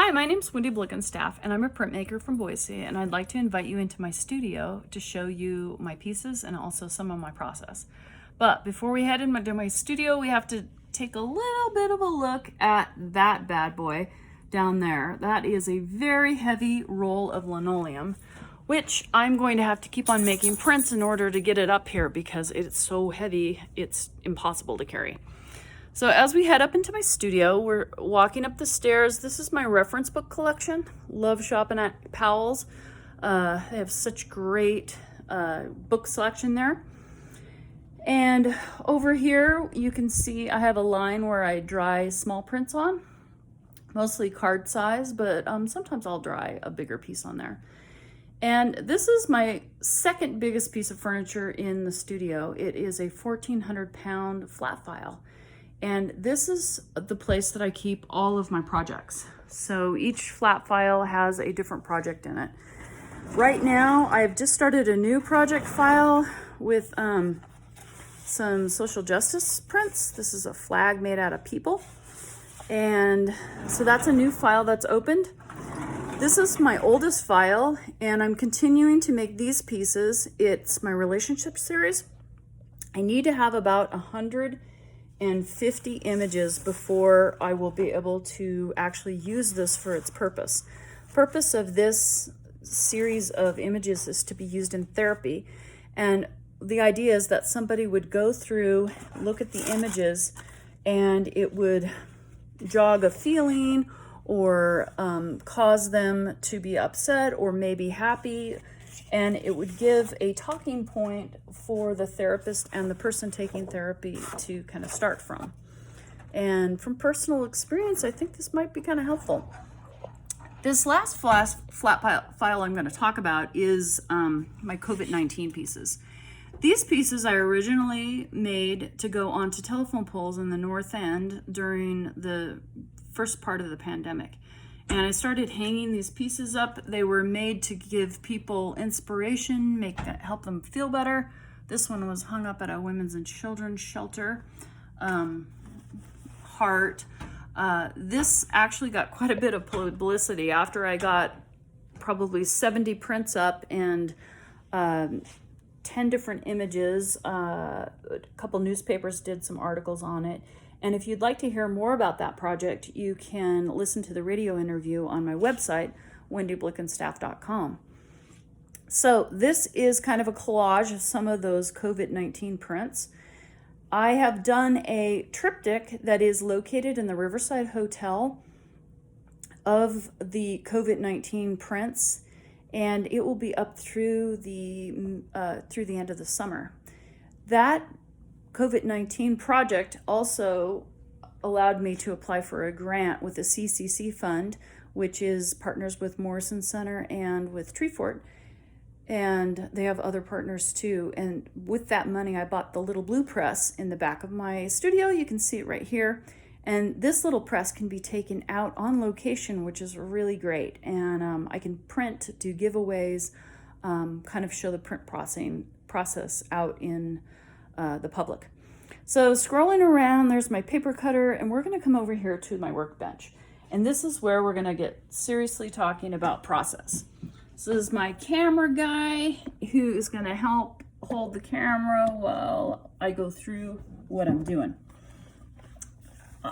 Hi, my name's Wendy Blickenstaff, and I'm a printmaker from Boise, and I'd like to invite you into my studio to show you my pieces and also some of my process. But before we head into my studio, we have to take a little bit of a look at that bad boy down there. That is a very heavy roll of linoleum, which I'm going to have to keep on making prints in order to get it up here because it's so heavy, it's impossible to carry. So as we head up into my studio, we're walking up the stairs. This is my reference book collection. Love shopping at Powell's. They have such great book selection there. And over here, you can see I have a line where I dry small prints on, mostly card size, but sometimes I'll dry a bigger piece on there. And this is my second biggest piece of furniture in the studio. It is a 1,400-pound flat file. And this is the place that I keep all of my projects. So each flat file has a different project in it. Right now, I've just started a new project file with some social justice prints. This is a flag made out of people. And so that's a new file that's opened. This is my oldest file, and I'm continuing to make these pieces. It's my relationship series. I need to have about 150 images before I will be able to actually use this for its purpose. Purpose of this series of images is to be used in therapy, and the idea is that somebody would go through, look at the images, and it would jog a feeling or cause them to be upset or maybe happy, and it would give a talking point for the therapist and the person taking therapy to kind of start from. And from personal experience, I think this might be kind of helpful. This last flat file I'm going to talk about is my COVID-19 pieces. These pieces I originally made to go onto telephone poles in the North End during the first part of the pandemic. And I started hanging these pieces up. They were made to give people inspiration, help them feel better. This one was hung up at a women's and children's shelter. Heart. This actually got quite a bit of publicity after I got probably 70 prints up and 10 different images. A couple newspapers did some articles on it. And if you'd like to hear more about that project, you can listen to the radio interview on my website, wendyblickenstaff.com. So this is kind of a collage of some of those COVID-19 prints. I have done a triptych that is located in the Riverside Hotel of the COVID-19 prints, and it will be up through the end of the summer. That COVID-19 project also allowed me to apply for a grant with the CCC fund, which is partners with Morrison Center and with Treefort, and they have other partners too. And with that money, I bought the little blue press in the back of my studio. You can see it right here. And this little press can be taken out on location, which is really great. And I can print, do giveaways, kind of show the print process out in the public. So scrolling around, there's my paper cutter, and we're going to come over here to my workbench. And this is where we're going to get seriously talking about process. So this is my camera guy who is going to help hold the camera while I go through what I'm doing.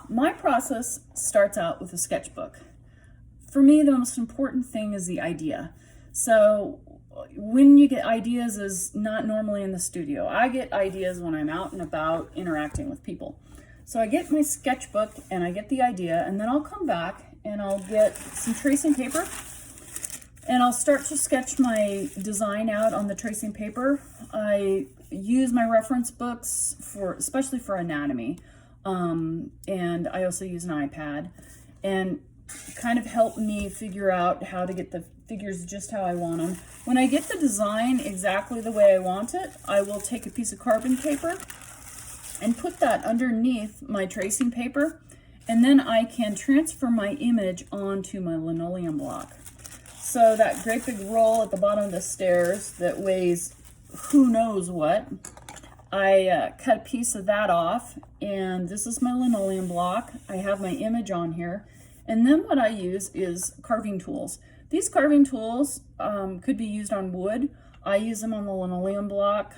My process starts out with a sketchbook. For me, the most important thing is the idea. So when you get ideas is not normally in the studio. I get ideas when I'm out and about interacting with people. So I get my sketchbook and I get the idea, and then I'll come back and I'll get some tracing paper and I'll start to sketch my design out on the tracing paper. I use my reference books especially for anatomy, and I also use an iPad, and kind of help me figure out how to get the figures just how I want them. When I get the design exactly the way I want it, I will take a piece of carbon paper and put that underneath my tracing paper, and then I can transfer my image onto my linoleum block. So that great big roll at the bottom of the stairs that weighs who knows what, I cut a piece of that off, and this is my linoleum block. I have my image on here, And then what I use is carving tools. These carving tools could be used on wood. I use them on the linoleum block,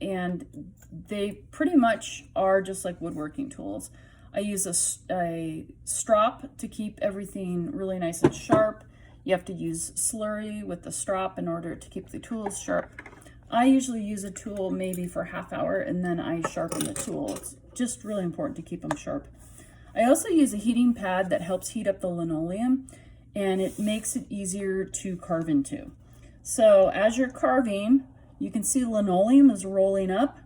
and they pretty much are just like woodworking tools. I use a strop to keep everything really nice and sharp. You have to use slurry with the strop in order to keep the tools sharp. I usually use a tool maybe for a half hour, and then I sharpen the tool. It's just really important to keep them sharp. I also use a heating pad that helps heat up the linoleum, and it makes it easier to carve into. So as you're carving, you can see linoleum is rolling up,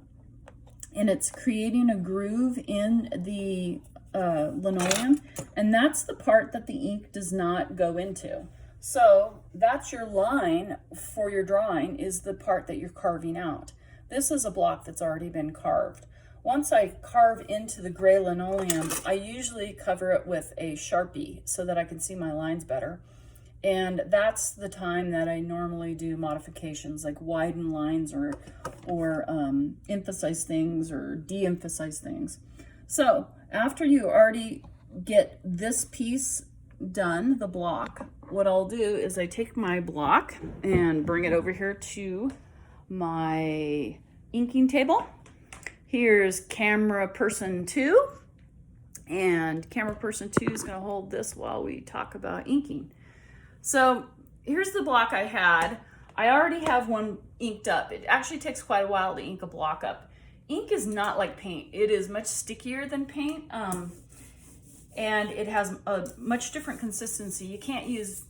and it's creating a groove in the linoleum, and that's the part that the ink does not go into. So that's your line for your drawing, is the part that you're carving out. This is a block that's already been carved. Once I carve into the gray linoleum, I usually cover it with a Sharpie so that I can see my lines better. And that's the time that I normally do modifications, like widen lines or emphasize things or de-emphasize things. So after you already get this piece done, the block, what I'll do is I take my block and bring it over here to my inking table. Here's camera person 2, and camera person 2 is going to hold this while we talk about inking. So here's the block I had. I already have one inked up. It actually takes quite a while to ink a block up. Ink is not like paint. It is much stickier than paint, and it has a much different consistency. You can't use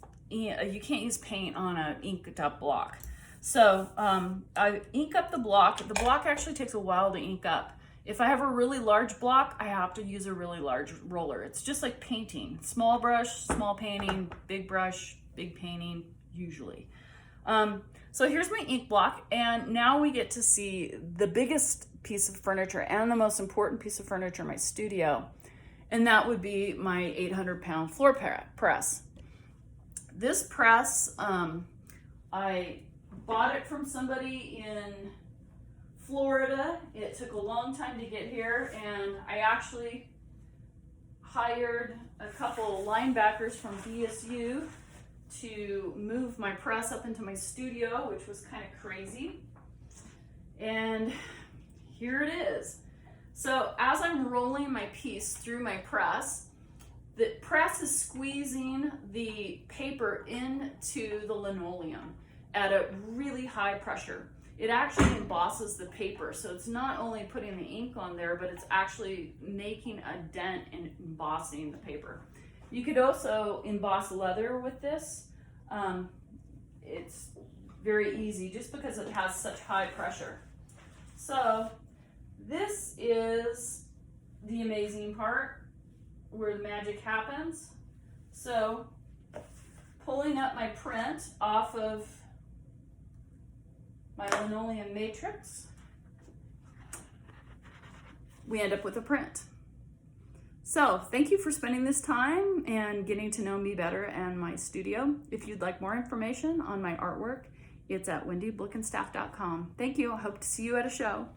paint on an inked up block. So I ink up the block. The block actually takes a while to ink up. If I have a really large block, I have to use a really large roller. It's just like painting. Small brush, small painting, big brush, big painting, usually. So here's my ink block, and now we get to see the biggest piece of furniture and the most important piece of furniture in my studio, and that would be my 800-pound floor press. This press, I bought it from somebody in Florida. It took a long time to get here, and I actually hired a couple linebackers from BSU to move my press up into my studio, which was kind of crazy. And here it is. So as I'm rolling my piece through my press, the press is squeezing the paper into the linoleum at a really high pressure. It actually embosses the paper, so it's not only putting the ink on there, but it's actually making a dent and embossing the paper. You could also emboss leather with this. It's very easy just because it has such high pressure. So this is the amazing part where the magic happens. So pulling up my print off of my linoleum matrix, we end up with a print. So thank you for spending this time and getting to know me better and my studio. If you'd like more information on my artwork, it's at wendyblickenstaff.com. Thank you. I hope to see you at a show.